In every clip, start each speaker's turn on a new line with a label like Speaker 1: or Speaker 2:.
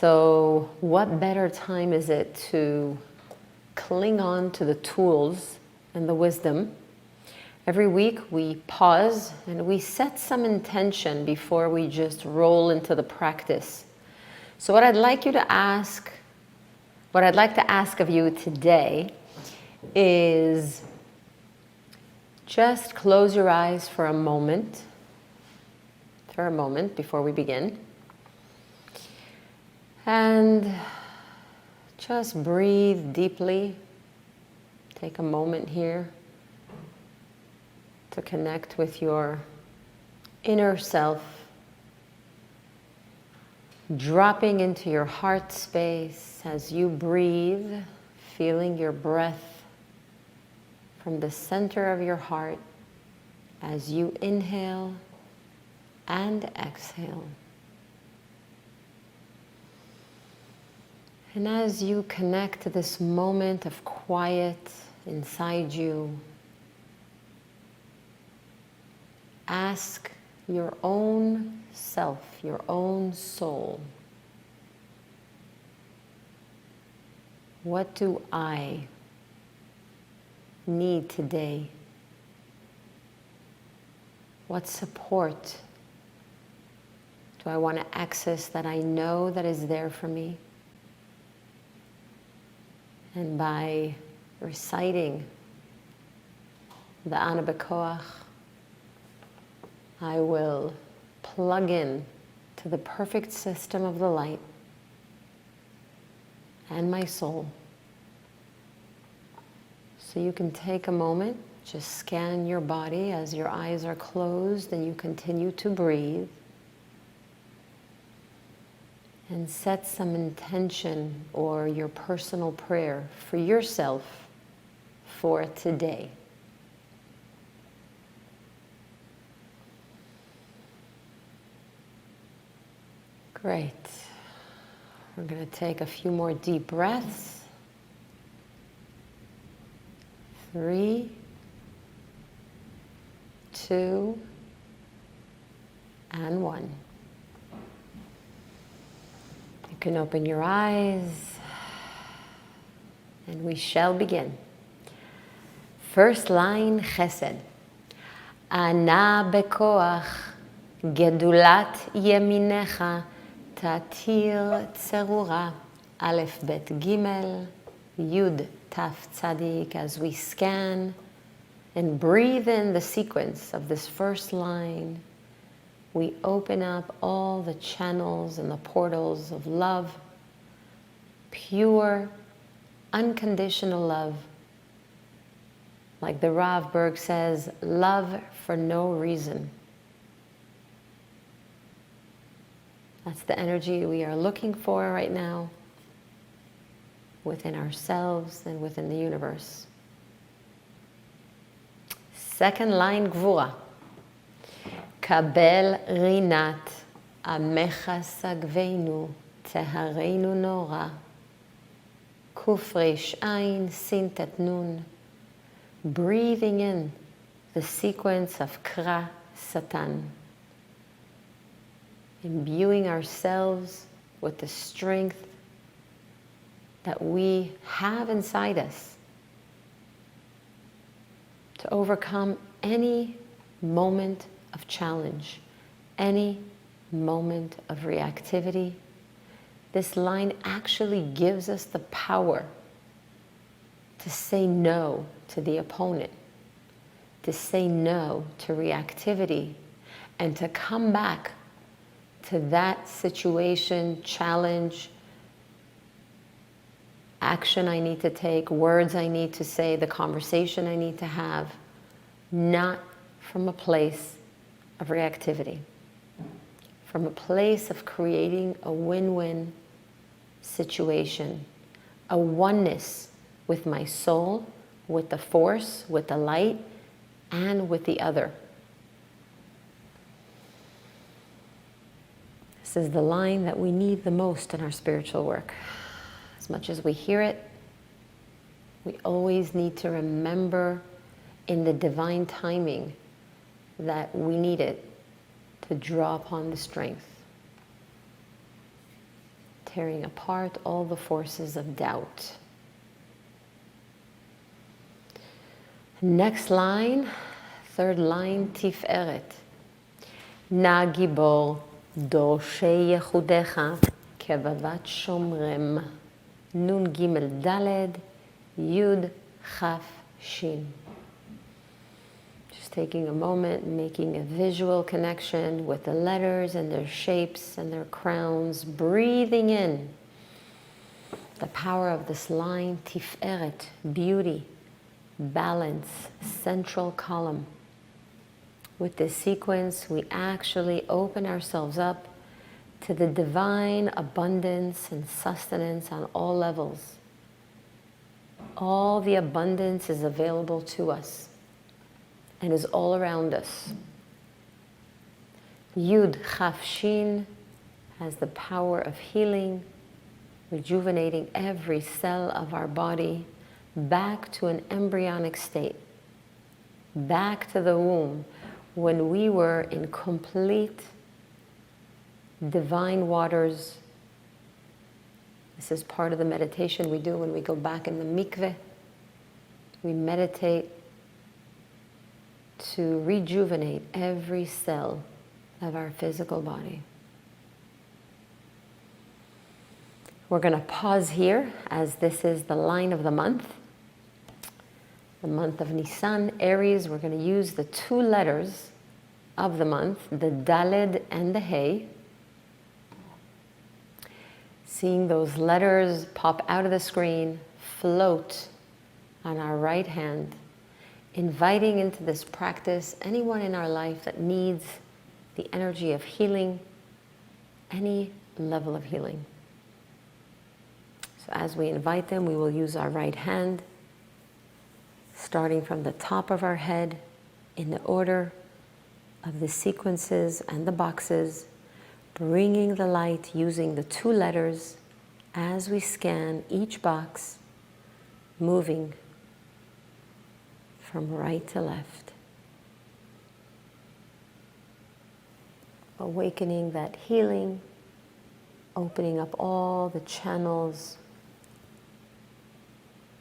Speaker 1: So what better time is it to cling on to the tools and the wisdom? Every week we pause and we set some intention before we just roll into the practice. So what I'd like to ask of you today is just close your eyes for a moment before we begin. And just breathe deeply. Take a moment here to connect with your inner self, dropping into your heart space as you breathe, feeling your breath from the center of your heart as you inhale and exhale. And as you connect to this moment of quiet inside you, ask your own self, your own soul, what do I need today? What support do I want to access that I know that is there for me? And by reciting the Aná Bejóaj, I will plug in to the perfect system of the light and my soul. So you can take a moment, just scan your body as your eyes are closed and you continue to breathe. And set some intention or your personal prayer for yourself for today. Great. We're going to take a few more deep breaths. 3, 2, and 1. You can open your eyes and we shall begin. First line, Chesed. Aná Bejóaj, gedulat yeminecha, tatir tzerura, Aleph Bet Gimel, Yud Taf Tzadik. As we scan and breathe in the sequence of this first line, we open up all the channels and the portals of love, pure, unconditional love. Like the Rav Berg says, love for no reason. That's the energy we are looking for right now within ourselves and within the universe. Second line, Gvura. Kabel rinat, amecha sagveinu, tehareinu nora, kuf resh ayin, sin tet nun. Breathing in the sequence of Kra Satan. Imbuing ourselves with the strength that we have inside us to overcome any moment of challenge, any moment of reactivity. This line actually gives us the power to say no to the opponent, to say no to reactivity, and to come back to that situation, challenge, action I need to take, words I need to say, the conversation I need to have, not from a place of reactivity, from a place of creating a win-win situation, a oneness with my soul, with the force, with the light, and with the other. This is the line that we need the most in our spiritual work. As much as we hear it, we always need to remember in the divine timing that we need it to draw upon the strength. tearing apart all the forces of doubt. Next line, third line, tiferet. Na gibor dorshei yechudecha kevavat shomrem. Nun gimel daled yud chaf shin. Just taking a moment, making a visual connection with the letters and their shapes and their crowns, breathing in the power of this line, tiferet, beauty, balance, central column. With this sequence, we actually open ourselves up to the divine abundance and sustenance on all levels. All the abundance is available to us and is all around us. Yud Chaf Shin has the power of healing, rejuvenating every cell of our body back to an embryonic state, back to the womb when we were in complete divine waters. This is part of the meditation we do when we go back in the mikveh. We meditate to rejuvenate every cell of our physical body. We're going to pause here as this is the line of the month of Nisan, Aries. We're going to use the two letters of the month, the Daled and the Hey. Seeing those letters pop out of the screen, float on our right hand, inviting into this practice anyone in our life that needs the energy of healing, any level of healing. So as we invite them, we will use our right hand, starting from the top of our head in the order of the sequences and the boxes, bringing the light using the two letters as we scan each box, moving from right to left. Awakening that healing, opening up all the channels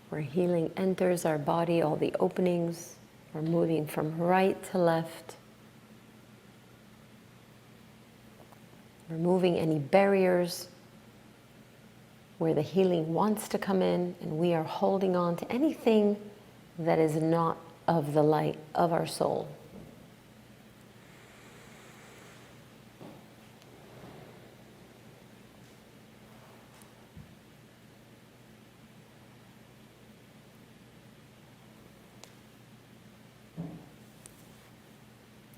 Speaker 1: where healing enters our body, all the openings. We're moving from right to left. Removing any barriers where the healing wants to come in, and we are holding on to anything that is not of the light of our soul.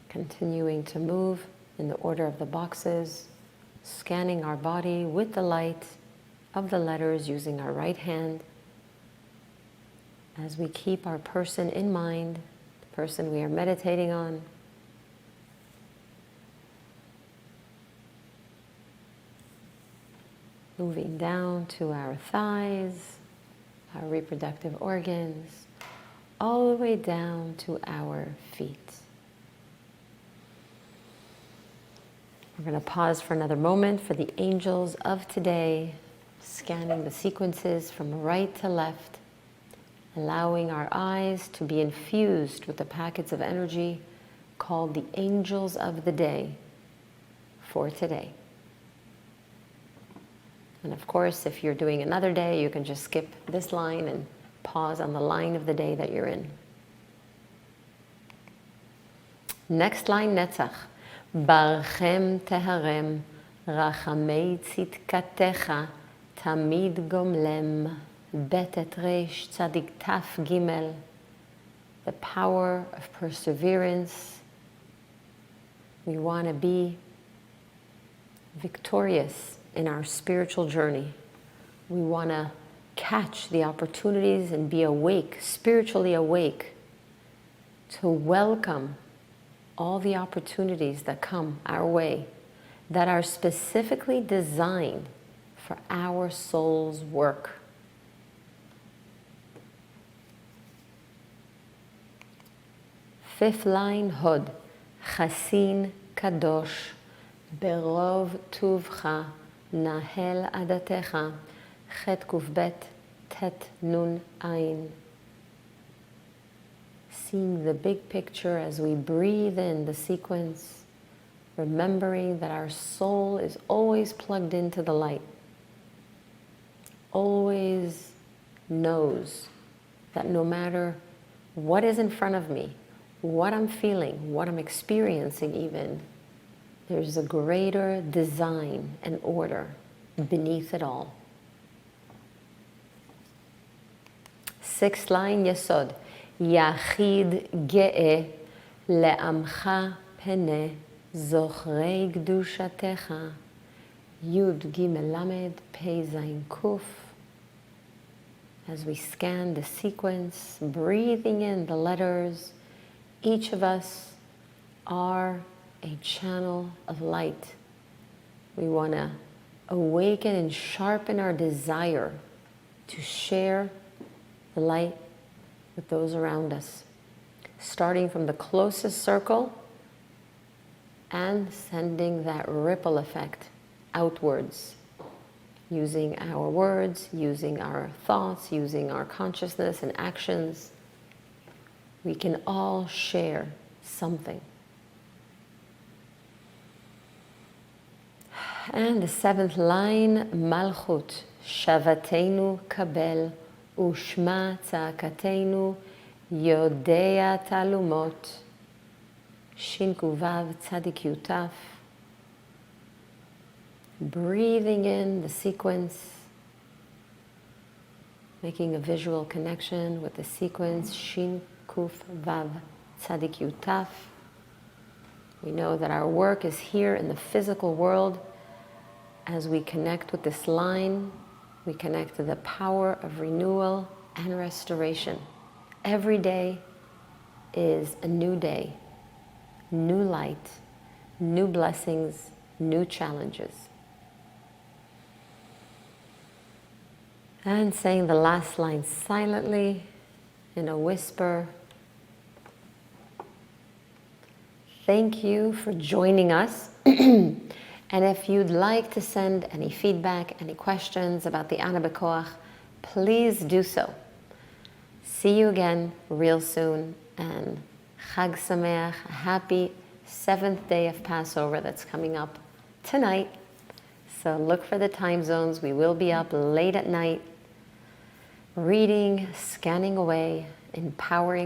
Speaker 1: Continuing to move in the order of the boxes, scanning our body with the light of the letters using our right hand as we keep our person in mind, the person we are meditating on. Moving down to our thighs, our reproductive organs, all the way down to our feet. We're going to pause for another moment for the angels of today, scanning the sequences from right to left, allowing our eyes to be infused with the packets of energy called the angels of the day for today. And of course, if you're doing another day, you can just skip this line and pause on the line of the day that you're in. Next line, Netzach. Barchem teharem, rachamei tzidkatecha, tamid gomlem, betet reish tzadik taf gimel. The power of perseverance. We want to be victorious in our spiritual journey. We want to catch the opportunities and be awake, spiritually awake, to welcome all the opportunities that come our way that are specifically designed for our soul's work. Fifth line, Hod. Chasin kadosh berov tuvcha nahel adatecha, chet kufbet, tet nun ayin. Seeing the big picture as we breathe in the sequence, remembering that our soul is always plugged into the light, always knows that no matter what is in front of me, what I'm feeling, what I'm experiencing even, there's a greater design and order beneath it all. Sixth line, Yesod. Yachid ge'e le'amcha pene zochrei gdushatecha. Yud Gimel Lamed Pei Zayin Kuf. As we scan the sequence, breathing in the letters, each of us are a channel of light. We want to awaken and sharpen our desire to share the light with those around us, starting from the closest circle and sending that ripple effect outwards, using our words, using our thoughts, using our consciousness and actions. We can all share something. And the seventh line, Malchut, Shavatenu kabel, Ushma tzakatenu, Yodea talumot, Shinku vav tzadik yutaf. Breathing in the sequence, making a visual connection with the sequence, Shin Kuf Vav Tzadik Yutaf. We know that our work is here in the physical world. As we connect with this line, we connect to the power of renewal and restoration. Every day is a new day, new light, new blessings, new challenges. And saying the last line silently, in a whisper. Thank you for joining us. And if you'd like to send any feedback, any questions about the Aná Bejóaj, please do so. See you again real soon, and Chag Sameach, a happy 7th day of Passover that's coming up tonight. So look for the time zones. We will be up late at night, reading, scanning away, empowering